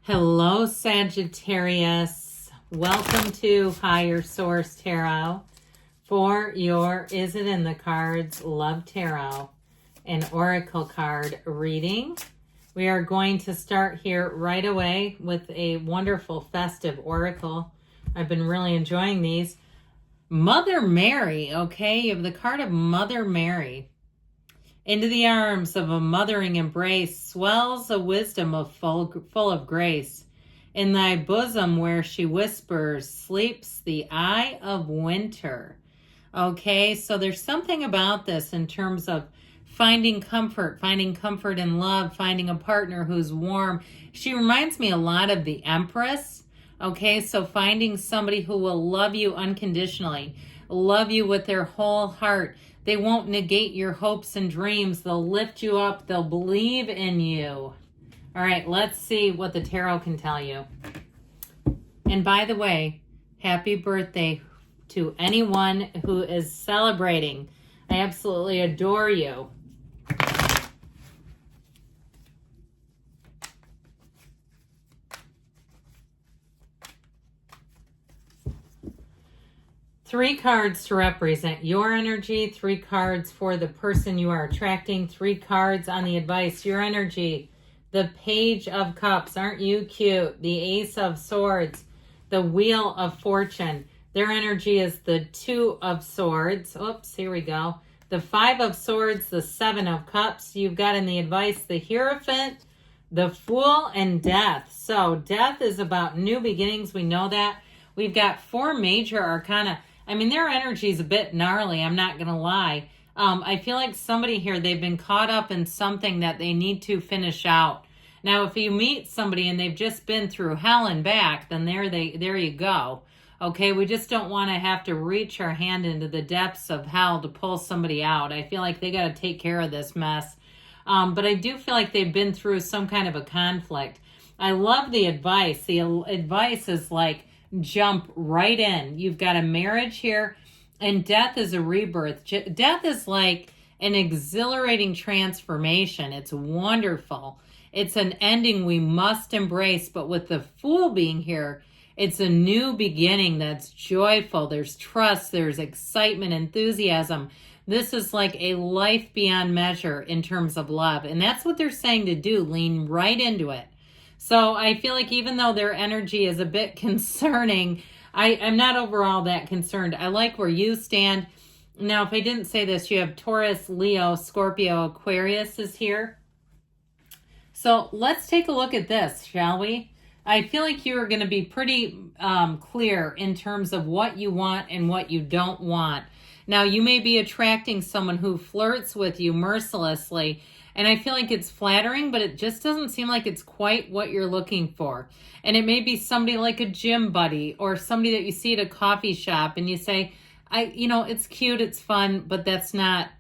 Hello, Sagittarius. Welcome to Higher Source Tarot for your Is It in the Cards Love Tarot and Oracle card reading. We are going to start here right away with a wonderful festive oracle. I've been really enjoying these. Mother Mary, okay? You have the card of Mother Mary. Into the arms of a mothering embrace swells a wisdom full of grace. In thy bosom where she whispers sleeps the eye of winter. Okay, so there's something about this in terms of finding comfort in love, finding a partner who's warm. She reminds me a lot of the Empress. Okay, so finding somebody who will love you unconditionally, love you with their whole heart. They won't negate your hopes and dreams. They'll lift you up. They'll believe in you. All right, let's see what the tarot can tell you. And by the way, happy birthday to anyone who is celebrating. I absolutely adore you. Three cards to represent your energy, 3 cards for the person you are attracting, 3 cards on the advice, your energy, the Page of Cups, aren't you cute? The Ace of Swords, the Wheel of Fortune. Their energy is the 2 of Swords. Oops, here we go. The 5 of Swords, the 7 of Cups. You've got in the advice the Hierophant, the Fool, and Death. So death is about new beginnings. We know that. We've got 4 major arcana. I mean, their energy is a bit gnarly, I'm not going to lie. I feel like somebody here, they've been caught up in something that they need to finish out. Now, if you meet somebody and they've just been through hell and back, then there you go. Okay, we just don't want to have to reach our hand into the depths of hell to pull somebody out. I feel like they got to take care of this mess. But I do feel like they've been through some kind of a conflict. I love the advice. The advice is like, jump right in. You've got a marriage here, and death is a rebirth. Death is like an exhilarating transformation. It's wonderful. It's an ending we must embrace, but with the Fool being here, it's a new beginning that's joyful. There's trust, there's excitement, enthusiasm. This is like a life beyond measure in terms of love, and that's what they're saying to do. Lean right into it. So I feel like even though their energy is a bit concerning, I'm not overall that concerned. I like where you stand. Now, if I didn't say this, you have Taurus, Leo, Scorpio, Aquarius is here. So let's take a look at this, shall we? I feel like you are going to be pretty clear in terms of what you want and what you don't want. Now, you may be attracting someone who flirts with you mercilessly, and I feel like it's flattering, but it just doesn't seem like it's quite what you're looking for. And it may be somebody like a gym buddy or somebody that you see at a coffee shop and you say, it's cute, it's fun, but it's not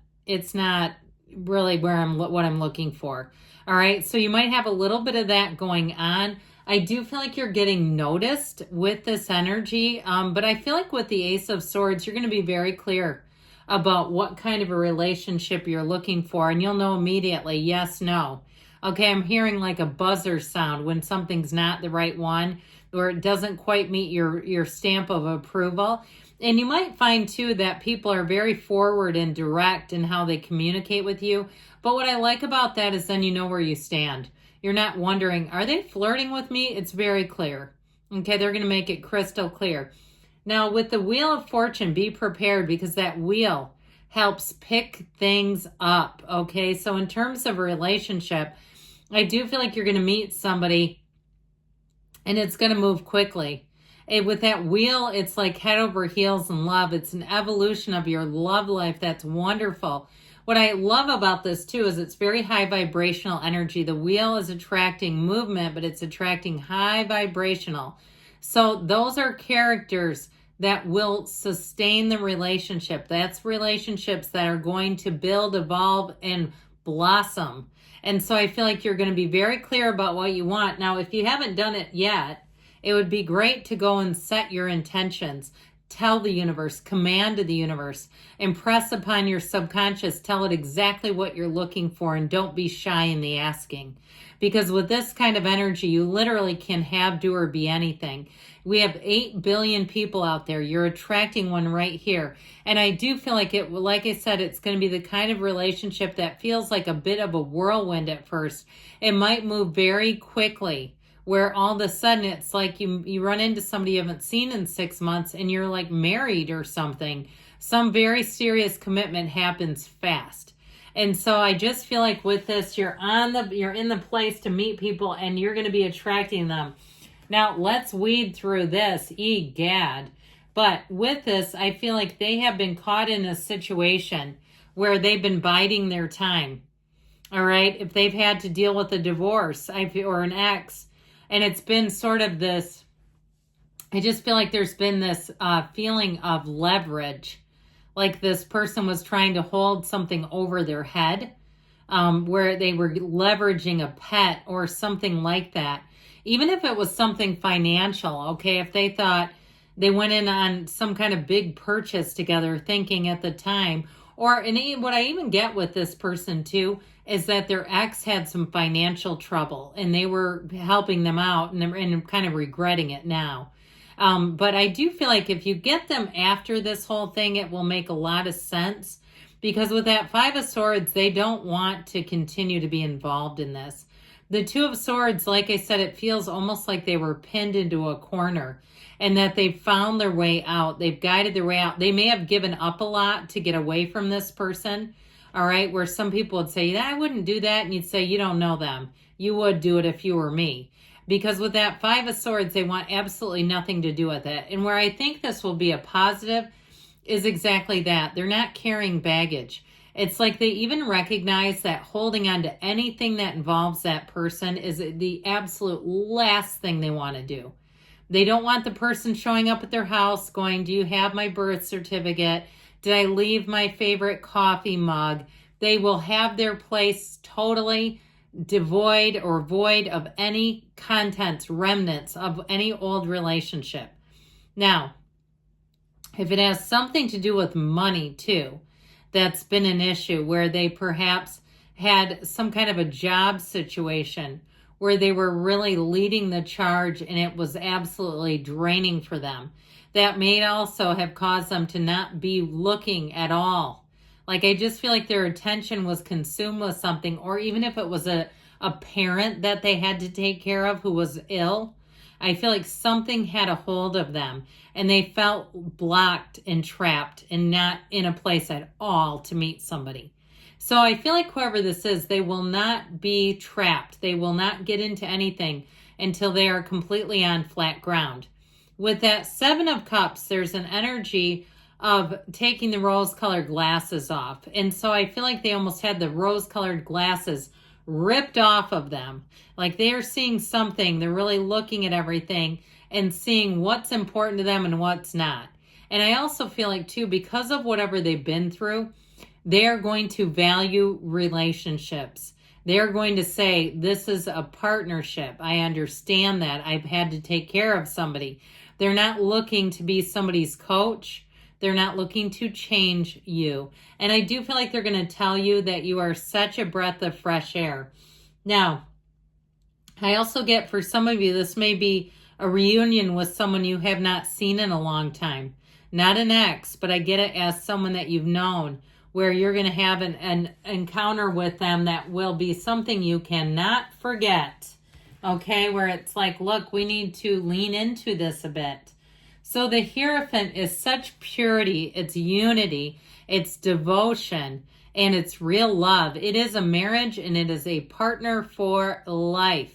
really what I'm looking for. All right. So you might have a little bit of that going on. I do feel like you're getting noticed with this energy. But I feel like with the Ace of Swords, you're going to be very clear about what kind of a relationship you're looking for, and you'll know immediately, yes, no. Okay, I'm hearing like a buzzer sound when something's not the right one, or it doesn't quite meet your stamp of approval. And you might find too that people are very forward and direct in how they communicate with you. But what I like about that is then you know where you stand. You're not wondering, are they flirting with me? It's very clear. Okay, they're going to make it crystal clear. Now, with the Wheel of Fortune, be prepared because that wheel helps pick things up, okay? So in terms of a relationship, I do feel like you're going to meet somebody and it's going to move quickly. And with that wheel, it's like head over heels in love. It's an evolution of your love life. That's wonderful. What I love about this, too, is it's very high vibrational energy. The wheel is attracting movement, but it's attracting high vibrational. So those are characters that will sustain the relationship. That's relationships that are going to build, evolve, and blossom. And so I feel like you're going to be very clear about what you want. Now, if you haven't done it yet, it would be great to go and set your intentions. tell the universe, command to the universe, impress upon your subconscious, tell it exactly what you're looking for, and don't be shy in the asking. Because with this kind of energy, you literally can have, do, or be anything. We have 8 billion people out there. You're attracting one right here. And I do feel like it, like I said, it's going to be the kind of relationship that feels like a bit of a whirlwind at first. It might move very quickly, where all of a sudden it's like you run into somebody you haven't seen in 6 months and you're like married or something. Some very serious commitment happens fast. And so I just feel like with this, you're in the place to meet people and you're going to be attracting them. Now, let's weed through this. Egad. But with this, I feel like they have been caught in a situation where they've been biding their time. All right? If they've had to deal with a divorce or an ex, and it's been sort of this, I just feel like there's been this feeling of leverage. Like this person was trying to hold something over their head, where they were leveraging a pet or something like that. Even if it was something financial, okay? If they thought they went in on some kind of big purchase together, thinking at the time, and what I even get with this person too, is that their ex had some financial trouble and they were helping them out and kind of regretting it now. But I do feel like if you get them after this whole thing, it will make a lot of sense, because with that 5 of Swords, they don't want to continue to be involved in this. The 2 of Swords, like I said, it feels almost like they were pinned into a corner and that they've found their way out. They've guided their way out. They may have given up a lot to get away from this person. All right. Where some people would say, I wouldn't do that. And you'd say, you don't know them. You would do it if you were me. Because with that 5 of Swords, they want absolutely nothing to do with it. And where I think this will be a positive is exactly that. They're not carrying baggage. It's like they even recognize that holding on to anything that involves that person is the absolute last thing they want to do. They don't want the person showing up at their house going, do you have my birth certificate? Did I leave my favorite coffee mug? They will have their place totally devoid or void of any contents, remnants of any old relationship. Now, if it has something to do with money too, that's been an issue where they perhaps had some kind of a job situation where they were really leading the charge and it was absolutely draining for them. That may also have caused them to not be looking at all. Like I just feel like their attention was consumed with something, or even if it was a parent that they had to take care of who was ill, I feel like something had a hold of them and they felt blocked and trapped and not in a place at all to meet somebody. So I feel like whoever this is, they will not be trapped. They will not get into anything until they are completely on flat ground. With that 7 of Cups, there's an energy of taking the rose-colored glasses off. And so I feel like they almost had the rose-colored glasses ripped off of them. Like they're seeing something, they're really looking at everything and seeing what's important to them and what's not. And I also feel like too, because of whatever they've been through, they're going to value relationships. They're going to say, this is a partnership. I understand that. I've had to take care of somebody. They're not looking to be somebody's coach. They're not looking to change you. And I do feel like they're going to tell you that you are such a breath of fresh air. Now, I also get for some of you, this may be a reunion with someone you have not seen in a long time. Not an ex, but I get it as someone that you've known, where you're going to have an encounter with them that will be something you cannot forget. Okay, where it's like, look, we need to lean into this a bit. So the Hierophant is such purity, it's unity, it's devotion, and it's real love. It is a marriage and it is a partner for life.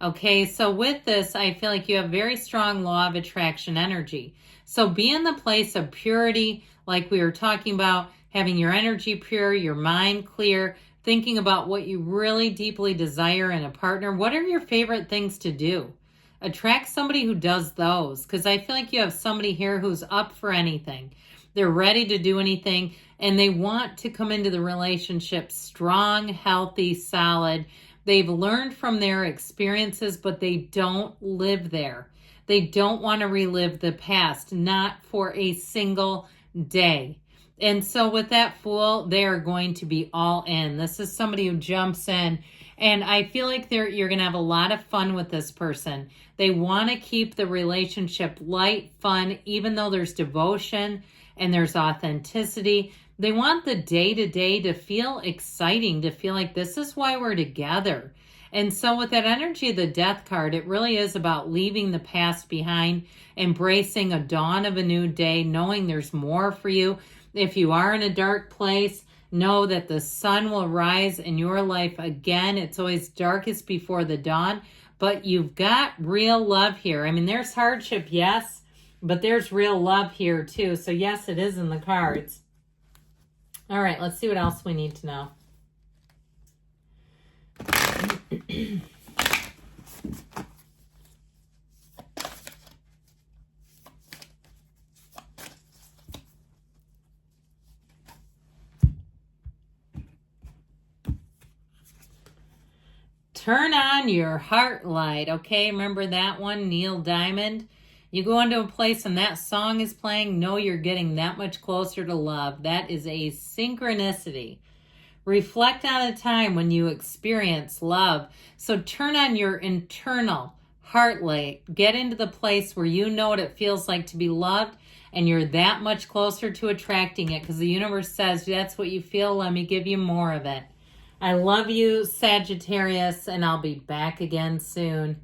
Okay, so with this, I feel like you have very strong law of attraction energy. So be in the place of purity, like we were talking about, having your energy pure, your mind clear, thinking about what you really deeply desire in a partner. What are your favorite things to do? Attract somebody who does those, because I feel like you have somebody here who's up for anything. They're ready to do anything, and they want to come into the relationship strong, healthy, solid. They've learned from their experiences, but they don't live there. They don't want to relive the past, not for a single day. And so with that Fool, they are going to be all in. This is somebody who jumps in. And I feel like you're going to have a lot of fun with this person. They want to keep the relationship light, fun, even though there's devotion and there's authenticity. They want the day-to-day to feel exciting, to feel like this is why we're together. And so with that energy of the Death card, it really is about leaving the past behind, embracing a dawn of a new day, knowing there's more for you. If you are in a dark place, know that the sun will rise in your life again. It's always darkest before the dawn, but you've got real love here. I mean, there's hardship, yes, but there's real love here too. So yes, it is in the cards. All right, let's see what else we need to know. Turn on your heart light, okay? Remember that one, Neil Diamond? You go into a place and that song is playing, know you're getting that much closer to love. That is a synchronicity. Reflect on a time when you experience love. So turn on your internal heart light. Get into the place where you know what it feels like to be loved, and you're that much closer to attracting it because the universe says that's what you feel. Let me give you more of it. I love you, Sagittarius, and I'll be back again soon.